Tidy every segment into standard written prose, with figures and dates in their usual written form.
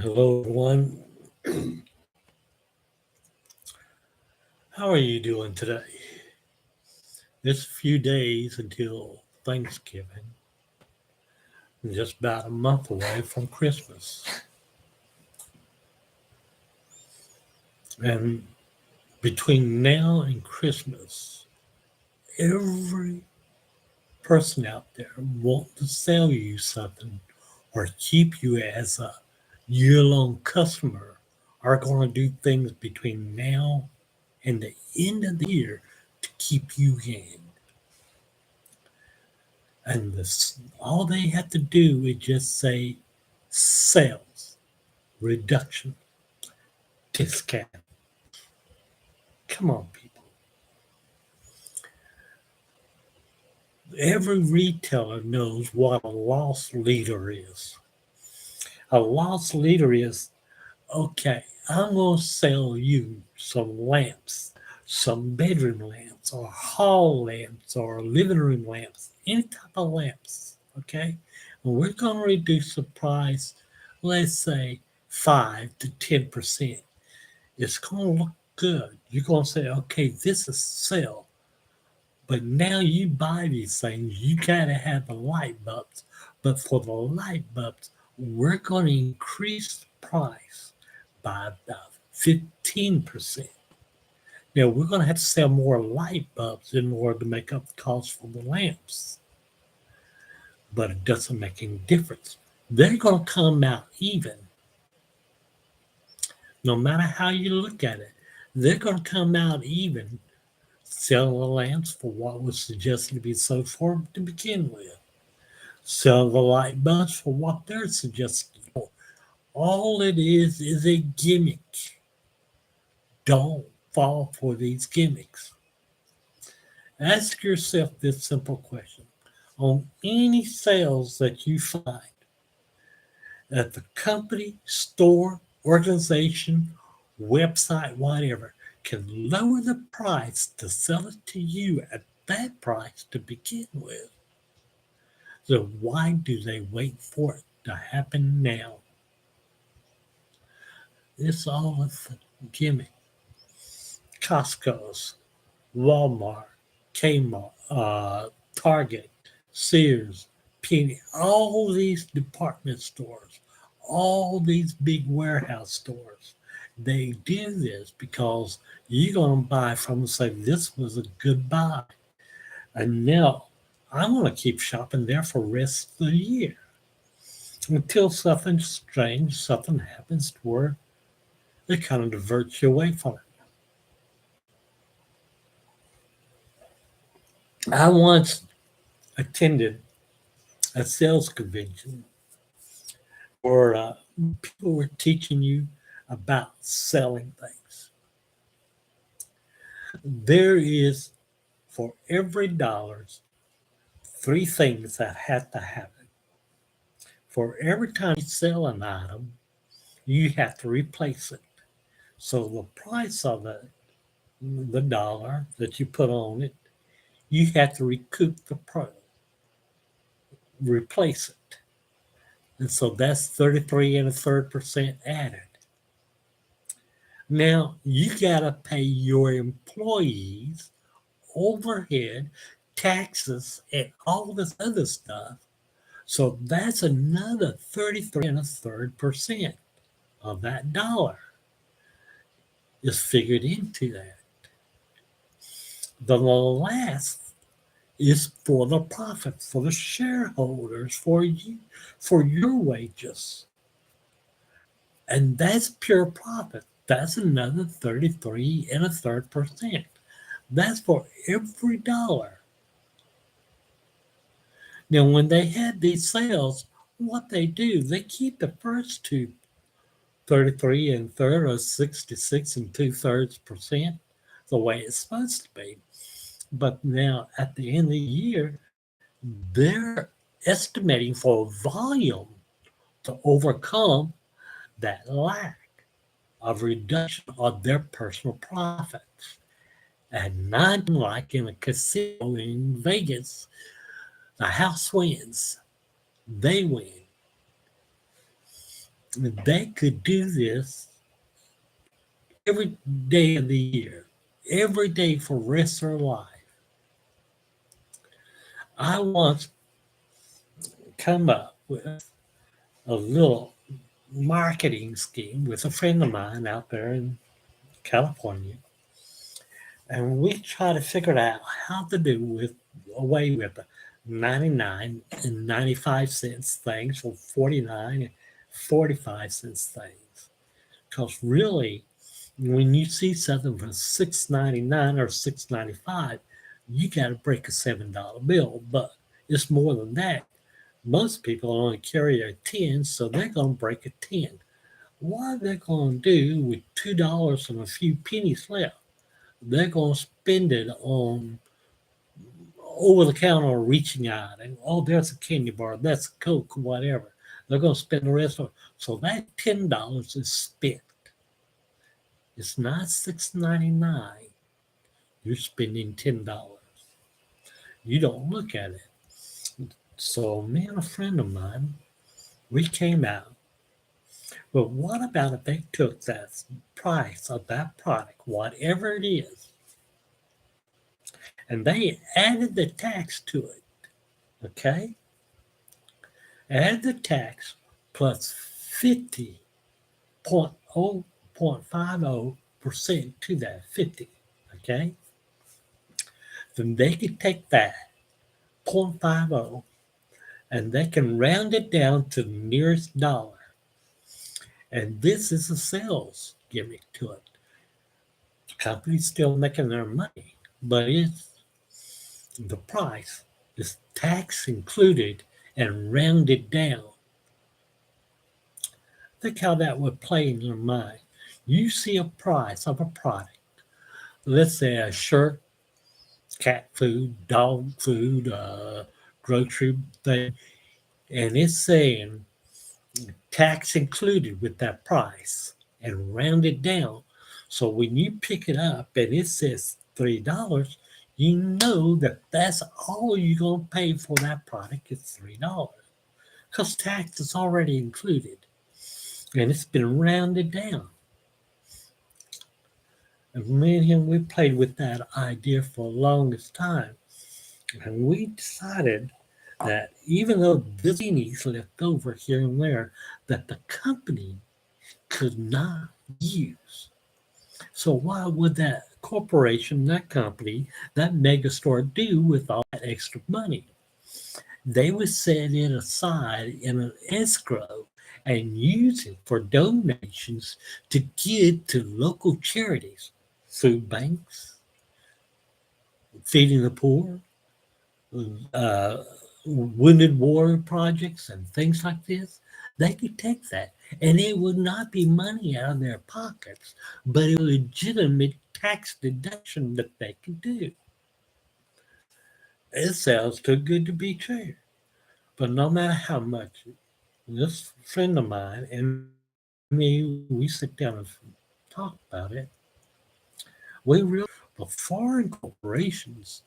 Hello, everyone. How are you doing today? It's a few days until Thanksgiving, and just about a month away from Christmas. And between now and Christmas, every person out there want to sell you something or keep you as a year-long customer are going to do things between now and the end of the year to keep you in. And this, all they have to do is just say sales, reduction, discount. Come on, people. Every retailer knows what a loss leader is. A loss leader is okay, I'm going to sell you some lamps, some bedroom lamps, or hall lamps, or living room lamps, any type of lamps. Okay? And we're going to reduce the price, let's say 5 to 10%. It's going to look good. You're going to say, okay, this is sale. But now you buy these things, you got to have the light bulbs. But for the light bulbs, we're going to increase the price by about 15%. Now, we're going to have to sell more light bulbs in order to make up the cost for the lamps. But it doesn't make any difference. They're going to come out even, no matter how you look at it. They're going to come out even selling the lamps for what was suggested to be sold for to begin with. Sell the light bulbs for what they're suggested for. All it is a gimmick. Don't fall for these gimmicks. Ask yourself this simple question. On any sales that you find at the company, store, organization, website, whatever, can lower the price to sell it to you at that price to begin with. So why do they wait for it to happen now? It's all a gimmick. Costco's, Walmart, Kmart, Target, Sears, Penny, all these department stores, all these big warehouse stores, they do this because you're going to buy from and say, this was a good buy. And now I'm going to keep shopping there for the rest of the year until something strange, something happens to where it kind of diverts you away from it. I once attended a sales convention where people were teaching you about selling things. There is, for every dollar, three things that have to happen. For every time you sell an item, you have to replace it. So the price of the dollar that you put on it, you have to recoup the price, replace it. And so that's 33 and a third percent added. Now you got to pay your employees overhead, taxes, and all this other stuff. So that's another 33 and a third percent of that dollar is figured into that. The last is for the profit, for the shareholders, for you, for your wages. And that's pure profit. That's another 33 and a third percent. That's for every dollar. Now, when they have these sales, what they do, they keep the first two 33 and third or 66 and two thirds percent the way it's supposed to be. But now at the end of the year, they're estimating for volume to overcome that lack of reduction of their personal profits. And not like in a casino in Vegas, the house wins, they win. They could do this every day of the year, every day for the rest of their life. I once come up with a little marketing scheme with a friend of mine out there in California, and we try to figure out how to do with away with the 99 and 95 cents things for 49 and 45 cents things. Because really, when you see something for 6.99 or 6.95, you got to break a $7 bill. But it's more than that. Most people only carry a 10, so they're going to break a 10. What are they going to do with $2 and a few pennies left? They're going to spend it on over the counter reaching out and oh, there's a candy bar, that's a Coke, whatever. They're going to spend the rest of it. So that $10 is spent. It's not $6.99. You're spending $10. You don't look at it. So me and a friend of mine, we came out. But what about if they took that price of that product, whatever it is, and they added the tax to it? Okay? Add the tax plus 50.50% to that 50. Okay? Then they could take that 0.50 and they can round it down to the nearest dollar. And this is a sales gimmick to it. The company's still making their money, but it's the price is tax included and rounded down. Think how that would play in your mind. You see a price of a product, let's say a shirt, cat food, dog food, grocery thing, and it's saying tax included with that price and rounded down. So when you pick it up and it says $3, you know that that's all you're going to pay for that product is $3 because tax is already included and it's been rounded down. And me and him, we played with that idea for the longest time. And we decided that even though this pennies left over here and there, that the company could not use. So why would that corporation, that company, that mega store do with all that extra money? They would set it aside in an escrow and use it for donations to give to local charities, food banks, feeding the poor, uh, wounded warrior projects, and things like this. They could take that, and it would not be money out of their pockets, but a legitimate tax deduction that they could do. It sounds too good to be true. But no matter how much this friend of mine and me, we sit down and talk about it, we realized the foreign corporations,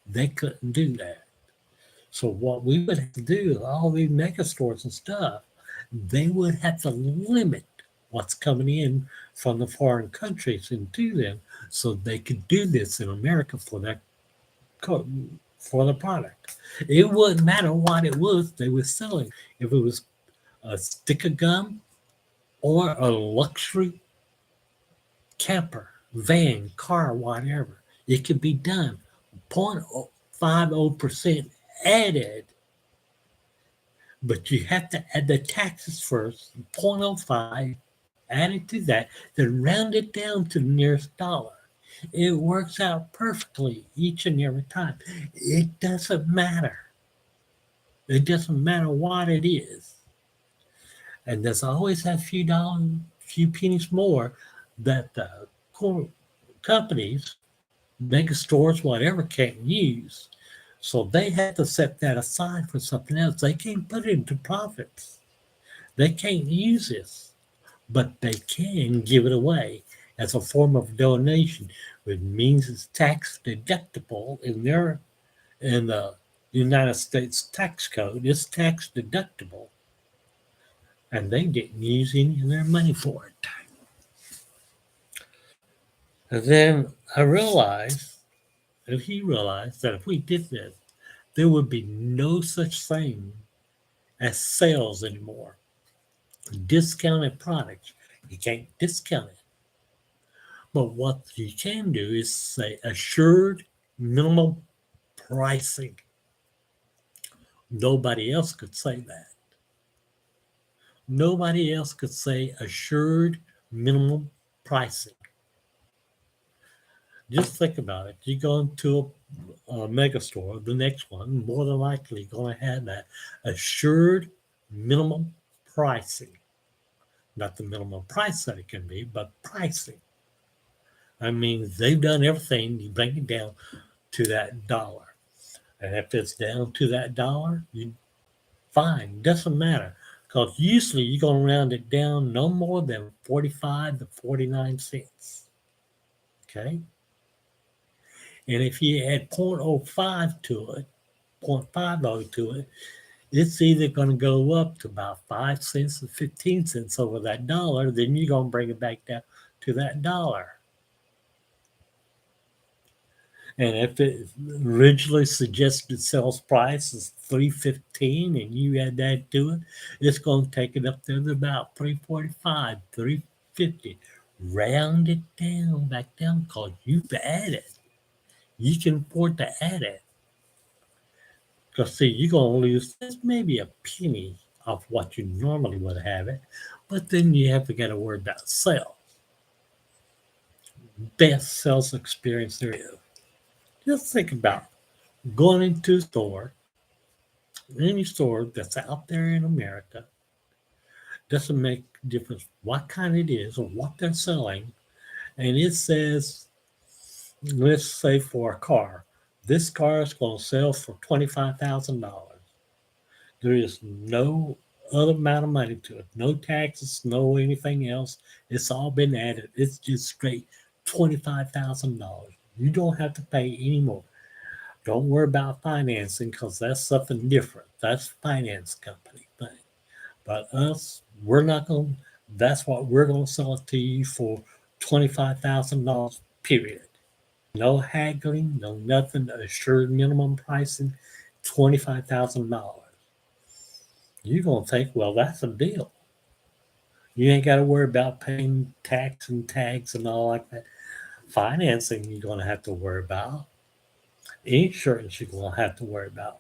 they couldn't do that. So what we would have to do, all these mega stores and stuff, they would have to limit what's coming in from the foreign countries into them so they could do this in America for that for the product. It wouldn't matter what it was they were selling. If it was a stick of gum or a luxury camper, van, car, whatever, it could be done. 0.50% added, but you have to add the taxes first, 0.05 added to that, then round it down to the nearest dollar. It works out perfectly each and every time. It doesn't matter. It doesn't matter what it is. And there's always that few dollars, few pennies more that the companies, mega stores, whatever, can't use. So they have to set that aside for something else. They can't put it into profits. They can't use this, but they can give it away as a form of donation, which means it's tax deductible in the United States tax code. It's tax deductible. and they didn't use any of their money for it. And then I realized, and he realized, that if we did this, there would be no such thing as sales anymore. Discounted products, you can't discount it. But what you can do is say assured minimum pricing. Nobody else could say that. Nobody else could say assured minimum pricing. Just think about it. You go into a mega store, the next one, more than likely going to have that assured minimum pricing. Not the minimum price that it can be, but pricing. I mean, they've done everything. You bring it down to that dollar. And if it's down to that dollar, you fine, doesn't matter. Because usually you're going to round it down no more than 45 to 49 cents. Okay? And if you add 0.05 to it, 0.50 to it, it's either going to go up to about 5 cents or 15 cents over that dollar, then you're going to bring it back down to that dollar. And if it originally suggested sales price is $3.15 and you add that to it, it's going to take it up there to about $3.45, $3.50. Round it down, back down, because you've added. You can afford to add it. Because see, you're going to lose just maybe a penny of what you normally would have it, but then you have to get to worry about sales. Best sales experience there is. Just think about going into a store, any store that's out there in America, doesn't make a difference what kind it is or what they're selling. And it says, let's say for a car, this car is going to sell for $25,000. There is no other amount of money to it, no taxes, no anything else. It's all been added. It's just straight $25,000. You don't have to pay any more. Don't worry about financing because that's something different. That's finance company thing. But us, we're not going. That's what we're going to sell it to you for $25,000. Period. No haggling, no nothing. Assured minimum pricing, $25,000. You're gonna think, well, that's a deal. You ain't got to worry about paying tax and tags and all like that. Financing, you're gonna have to worry about. Insurance, you're gonna have to worry about.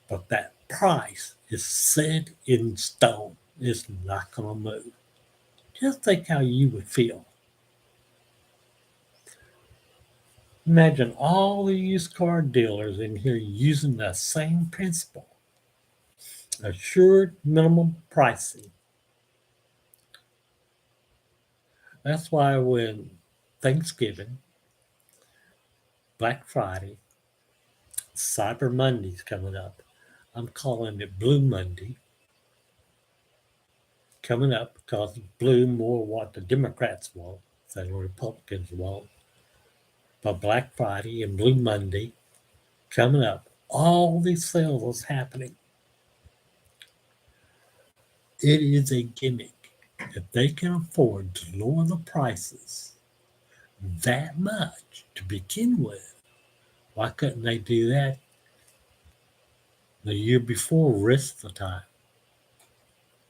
But that price is set in stone. It's not gonna move. Just think how you would feel. Imagine all the used car dealers in here using the same principle. Assured minimum pricing. That's why when Thanksgiving, Black Friday, Cyber Monday's coming up. I'm calling it Blue Monday coming up because blue more what the Democrats want than the Republicans want. But Black Friday and Blue Monday coming up. All these sales is happening. It is a gimmick. If they can afford to lower the prices that much to begin with, why couldn't they do that the year before rest of the time?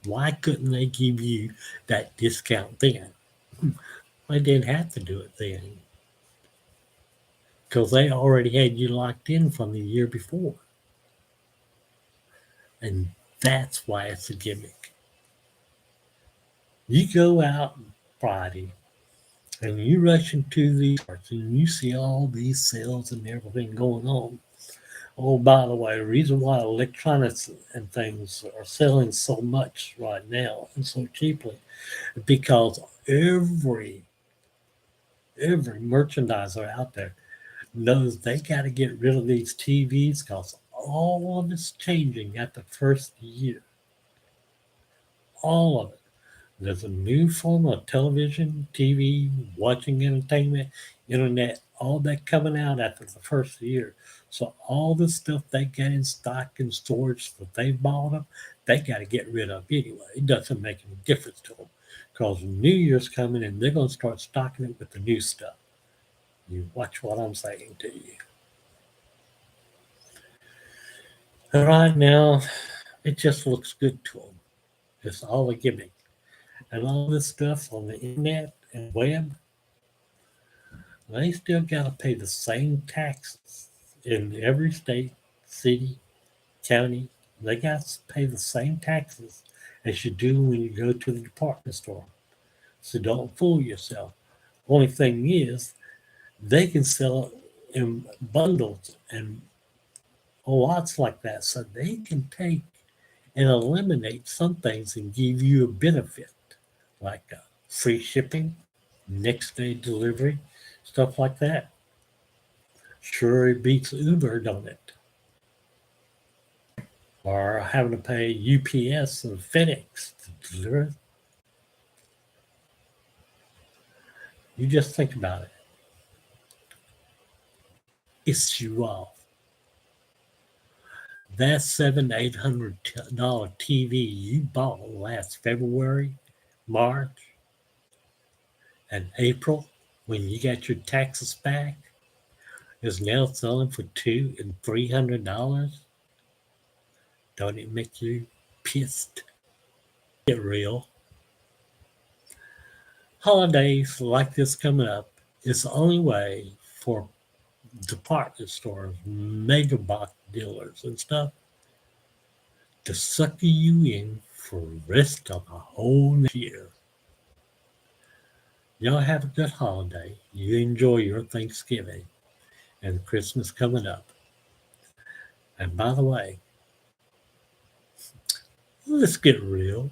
Why couldn't they give you that discount then? They didn't have to do it then because they already had you locked in from the year before. And that's why it's a gimmick. You go out Friday and you rush into these parts and you see all these sales and everything going on. Oh, by the way, the reason why electronics and things are selling so much right now and so cheaply is because every merchandiser out there knows they got to get rid of these TVs because all of it's changing at the first year. All of it. There's a new form of television, TV, watching entertainment, internet, all that coming out after the first year. So all this stuff they got in stock and storage that they bought them, they got to get rid of anyway. It doesn't make any difference to them because New Year's coming and they're going to start stocking it with the new stuff. You watch what I'm saying to you. And right now, it just looks good to them. It's all a gimmick. And all this stuff on the internet and web, they still got to pay the same taxes in every state, city, county. They got to pay the same taxes as you do when you go to the department store. So don't fool yourself. Only thing is, they can sell it in bundles and lots like that. So they can take and eliminate some things and give you a benefit like free shipping, next day delivery, stuff like that. Sure, it beats Uber, don't it? Or having to pay UPS and FedEx to deliver it. You just think about it. It's you off. That $700-800 TV you bought last February, March, and April when you got your taxes back is now selling for $200 and $300. Don't it make you pissed? Get real. Holidays like this coming up is the only way for department stores, mega box dealers, and stuff to sucker you in for the rest of the whole next year. Y'all have a good holiday. You enjoy your Thanksgiving and Christmas coming up. And by the way, let's get real.